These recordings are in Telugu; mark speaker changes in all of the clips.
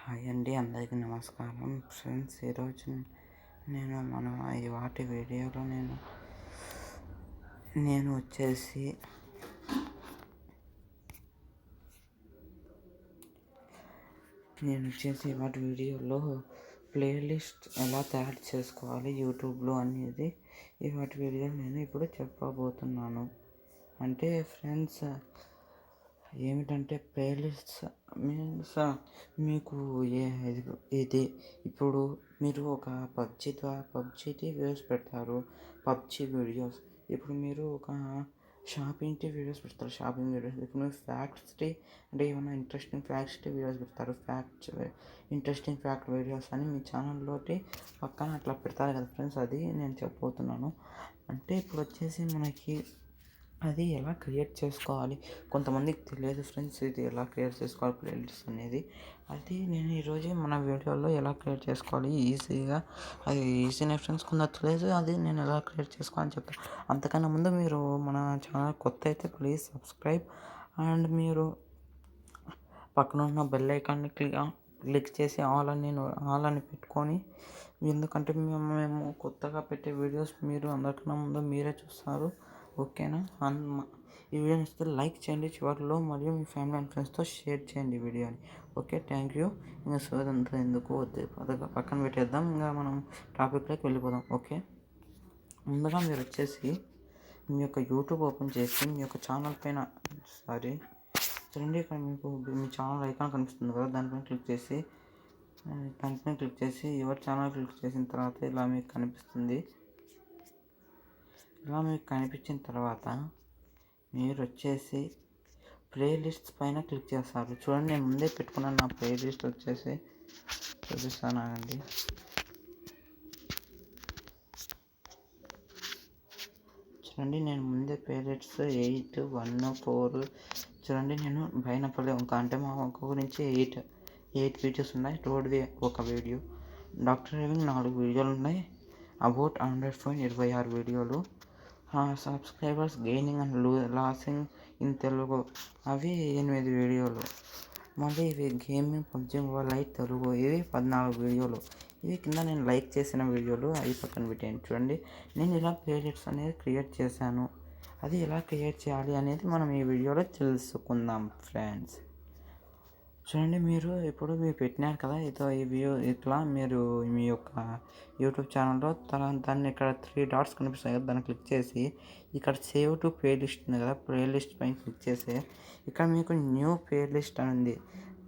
Speaker 1: హాయ్ అండి, అందరికీ నమస్కారం ఫ్రెండ్స్. ఈరోజు ఈ వాటి వీడియోలో నేను వచ్చేసి వాటి వీడియోలో ప్లేలిస్ట్ ఎలా తయారు చేసుకోవాలి యూట్యూబ్లో అనేది వాటి వీడియోలో నేను ఇప్పుడు చెప్పబోతున్నాను. అంటే ఫ్రెండ్స్, ఏమిటంటే ప్లేలిస్ట్స్ మీన్స్ మీకు ఇది ఇప్పుడు మీరు ఒక పబ్జీకి వీడియోస్ పెడతారు. పబ్జీ వీడియోస్ ఇప్పుడు మీరు ఒక షాపింగ్కి వీడియోస్ పెడతారు. షాపింగ్ వీడియోస్ ఇప్పుడు మీరు ఫ్యాక్ట్స్కి అంటే ఏమైనా ఇంట్రెస్టింగ్ ఫ్యాక్ట్స్కి వీడియోస్ పెడతారు. ఇంట్రెస్టింగ్ ఫ్యాక్ట్ వీడియోస్ అని మీ ఛానల్లోకి పక్కన అట్లా పెడతారు కదా ఫ్రెండ్స్. అది నేను చెప్పబోతున్నాను. అంటే ఇప్పుడు వచ్చేసి మనకి అది ఎలా క్రియేట్ చేసుకోవాలి కొంతమందికి తెలియదు ఫ్రెండ్స్. ఇది ఎలా క్రియేట్ చేసుకోవాలి ప్లేలిస్ట్ అనేది, అది నేను ఈరోజే మన వీడియోలో ఎలా క్రియేట్ చేసుకోవాలి ఈజీగా. అది ఈజీనే ఫ్రెండ్స్, కొందరు తెలియదు. అది నేను ఎలా క్రియేట్ చేసుకోవాలని చెప్తాను. అంతకన్నా ముందు మీరు మన ఛానల్ కొత్త అయితే ప్లీజ్ సబ్స్క్రైబ్ అండ్ మీరు పక్కన ఉన్న బెల్ ఐకాన్ని క్లిక్ చేసి ఆల్ అని పెట్టుకొని, ఎందుకంటే మేము కొత్తగా పెట్టే వీడియోస్ మీరు అందరికన్నా ముందు మీరే చూస్తారు. ఓకేనా? ఈ వీడియోని ఇస్తే లైక్ చేయండి చివరిలో, మరియు మీ ఫ్యామిలీ అండ్ ఫ్రెండ్స్తో షేర్ చేయండి వీడియోని. Okay, thank you. ఇంకా సోదంతా ఎందుకు పక్కన పెట్టేద్దాం, ఇంకా మనం టాపిక్లోకి వెళ్ళిపోదాం. ఓకే, ముందుగా మీరు వచ్చేసి మీ యొక్క యూట్యూబ్ ఓపెన్ చేసి మీ యొక్క ఛానల్ పైన చూడండి, ఇక్కడ మీకు మీ ఛానల్ ఐకాన్ కనిపిస్తుంది కదా, దానిపైన క్లిక్ చేసి ఎవరి ఛానల్ క్లిక్ చేసిన తర్వాత ఇలా మీకు కనిపిస్తుంది. ఇలా మీకు కనిపించిన తర్వాత మీరు వచ్చేసి ప్లేలిస్ట్స్ పైన క్లిక్ చేస్తారు. చూడండి, నేను ముందే పెట్టుకున్నాను నా ప్లేలిస్ట్ వచ్చేసి చూపిస్తానండి. చూడండి, నేను ముందే ప్లేలిస్ట్స్ 8, 1, 4 చూడండి, నేను బైనపల్లి అంటే మా ఒక్క గురించి 8 వీడియోస్ ఉన్నాయి. రోడ్వే ఒక వీడియో, డాక్టర్ డ్రైవింగ్ 4 వీడియోలు ఉన్నాయి, అబౌట్ ఆండ్రాయిడ్ ఫోన్ 26 వీడియోలు, subscribers gaining and losing in Telugu అవి 8 వీడియోలు, మళ్ళీ ఇవి gaming PUBG mobile light Telugu ఇవి 14 వీడియోలు. ఇవి కింద నేను లైక్ చేసిన వీడియోలు అవి పక్కన పెట్టాను. చూడండి, నేను ఇలా ప్లేలిస్ట్స్ అనేది క్రియేట్ చేశాను. అది ఎలా క్రియేట్ చేయాలి అనేది మనం ఈ వీడియోలో తెలుసుకుందాం ఫ్రెండ్స్. చూడండి, మీరు పెట్టినారు కదా ఈ వ్యూ, ఇట్లా మీరు మీ యొక్క యూట్యూబ్ ఛానల్లో దాన్ని ఇక్కడ 3 డాట్స్ కనిపిస్తాయి కదా, దాన్ని క్లిక్ చేసి ఇక్కడ సేవ్ టు ప్లేలిస్ట్ ఉంది కదా, ప్లేలిస్ట్ పైన క్లిక్ చేసి ఇక్కడ మీకు న్యూ ప్లేలిస్ట్ అని ఉంది,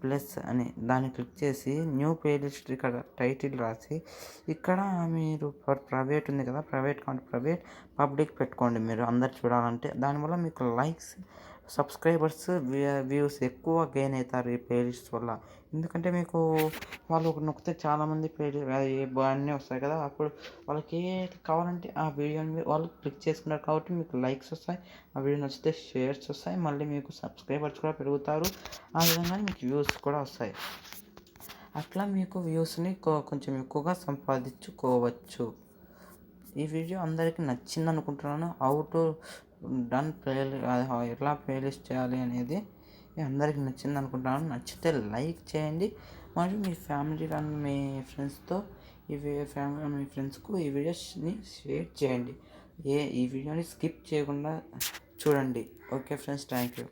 Speaker 1: ప్లస్ అని దాన్ని క్లిక్ చేసి న్యూ ప్లేలిస్ట్ ఇక్కడ టైటిల్ రాసి ఇక్కడ మీరు ప్రైవేట్ ఉంది కదా, ప్రైవేట్ పబ్లిక్ పెట్టుకోండి మీరు అందరు చూడాలంటే. దానివల్ల మీకు లైక్స్, సబ్స్క్రైబర్స్, వ్యూస్ ఎక్కువ గెయిన్ అవుతారు ఈ ప్లేలిస్ట్ వల్ల. ఎందుకంటే మీకు వాళ్ళు ఒక నొక్కితే చాలామంది అన్నీ వస్తాయి కదా, అప్పుడు వాళ్ళకి కావాలంటే ఆ వీడియోని వాళ్ళు క్లిక్ చేసుకున్నారు కాబట్టి మీకు లైక్స్ వస్తాయి, ఆ వీడియో నచ్చితే షేర్స్ వస్తాయి, మళ్ళీ మీకు సబ్స్క్రైబర్స్ కూడా పెరుగుతారు, ఆ విధంగా మీకు వ్యూస్ కూడా వస్తాయి. అట్లా మీకు వ్యూస్ని కొంచెం ఎక్కువగా సంపాదించుకోవచ్చు. ఈ వీడియో అందరికీ నచ్చింది అనుకుంటున్నాను. హౌ టు డన్ ఎలా ప్లేలిస్ట్ చేయాలి అనేది అందరికీ నచ్చింది అనుకుంటున్నాను. నచ్చితే లైక్ చేయండి, మరియు మీ ఫ్యామిలీ అండ్ మీ ఫ్రెండ్స్తో మీ ఫ్రెండ్స్కు ఈ వీడియోస్ని షేర్ చేయండి. ఈ వీడియోని స్కిప్ చేయకుండా చూడండి. Okay friends, thank you.